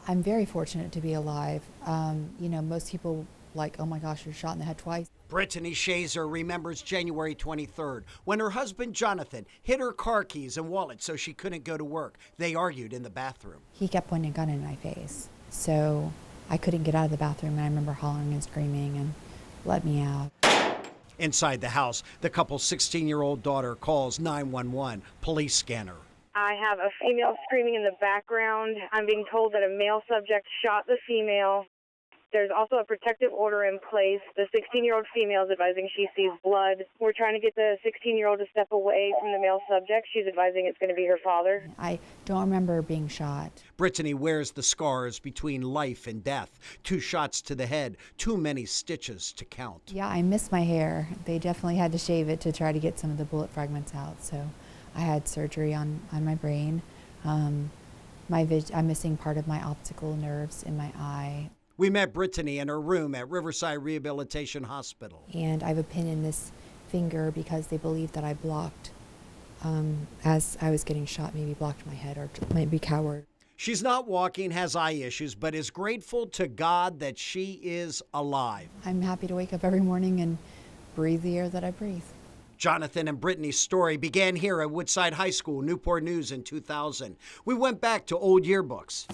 I'm very fortunate to be alive. Most people like, oh my gosh, you're shot in the head twice. Brittany Shazer remembers January 23rd when her husband Jonathan hid her car keys and wallet so she couldn't go to work. They argued in the bathroom. He kept pointing a gun in my face, so I couldn't get out of the bathroom, and I remember hollering and screaming and let me out. Inside the house, the couple's 16-year-old daughter calls 911, police scanner. I have a female screaming in the background. I'm being told that a male subject shot the female. There's also a protective order in place. The 16-year-old female is advising she sees blood. We're trying to get the 16-year-old to step away from the male subject. She's advising it's going to be her father. I don't remember being shot. Brittany wears the scars between life and death. 2 shots to the head, too many stitches to count. Yeah, I miss my hair. They definitely had to shave it to try to get some of the bullet fragments out. So I had surgery on my brain. I'm missing part of my optical nerves in my eye. We met Brittany in her room at Riverside Rehabilitation Hospital. And I have a pin in this finger because they believe that I blocked, as I was getting shot, maybe blocked my head or maybe cowered. She's not walking, has eye issues, but is grateful to God that she is alive. I'm happy to wake up every morning and breathe the air that I breathe. Jonathan and Brittany's story began here at Woodside High School, Newport News in 2000. We went back to old yearbooks.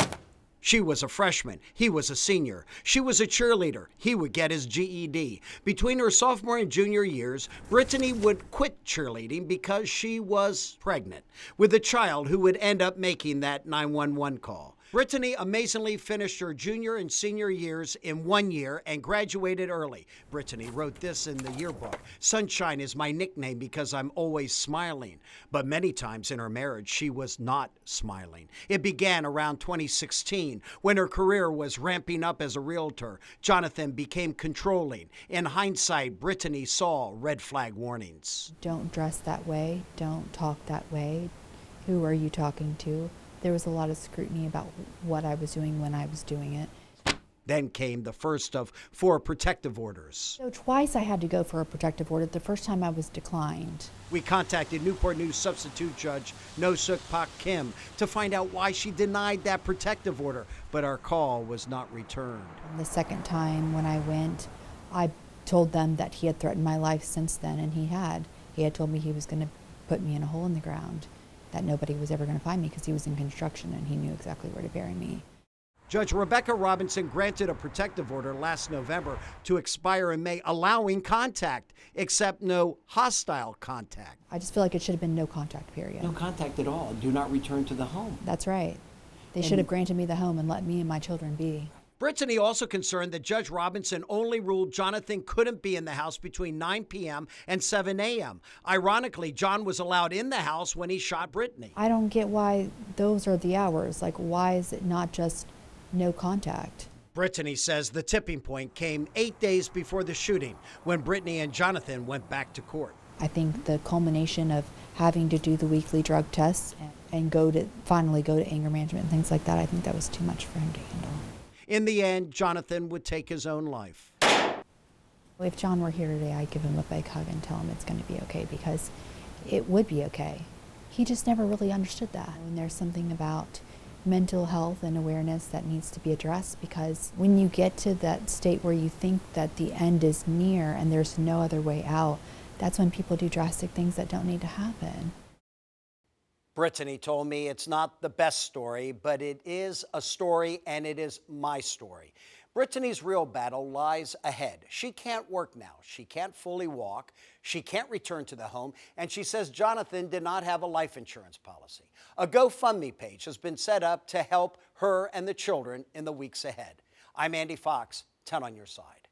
She was a freshman. He was a senior. She was a cheerleader. He would get his GED. Between her sophomore and junior years, Brittany would quit cheerleading because she was pregnant with a child who would end up making that 911 call. Brittany amazingly finished her junior and senior years in 1 year and graduated early. Brittany wrote this in the yearbook: "Sunshine is my nickname because I'm always smiling." But many times in her marriage, she was not smiling. It began around 2016 when her career was ramping up as a realtor. Jonathan became controlling. In hindsight, Brittany saw red flag warnings. Don't dress that way. Don't talk that way. Who are you talking to? There was a lot of scrutiny about what I was doing when I was doing it. Then came the first of 4 protective orders. So twice I had to go for a protective order. The first time I was declined. We contacted Newport News substitute judge No-Suk Pak Kim to find out why she denied that protective order, but our call was not returned. The second time when I went, I told them that he had threatened my life since then, and he had. He had told me he was going to put me in a hole in the ground, that nobody was ever going to find me because he was in construction and he knew exactly where to bury me. Judge Rebecca Robinson granted a protective order last November to expire in May, allowing contact, except no hostile contact. I just feel like it should have been no contact, period. No contact at all. Do not return to the home. That's right. They should have granted me the home and let me and my children be. Brittany also concerned that Judge Robinson only ruled Jonathan couldn't be in the house between 9 p.m. and 7 a.m. Ironically, John was allowed in the house when he shot Brittany. I don't get why those are the hours. Like, why is it not just no contact? Brittany says the tipping point came 8 days before the shooting, when Brittany and Jonathan went back to court. I think the culmination of having to do the weekly drug tests and finally go to anger management and things like that, I think that was too much for him to handle. In the end, Jonathan would take his own life. If John were here today, I'd give him a big hug and tell him it's going to be okay, because it would be okay. He just never really understood that. And there's something about mental health and awareness that needs to be addressed, because when you get to that state where you think that the end is near and there's no other way out, that's when people do drastic things that don't need to happen. Brittany told me it's not the best story, but it is a story, and it is my story. Brittany's real battle lies ahead. She can't work now. She can't fully walk. She can't return to the home. And she says Jonathan did not have a life insurance policy. A GoFundMe page has been set up to help her and the children in the weeks ahead. I'm Andy Fox, 10 on your side.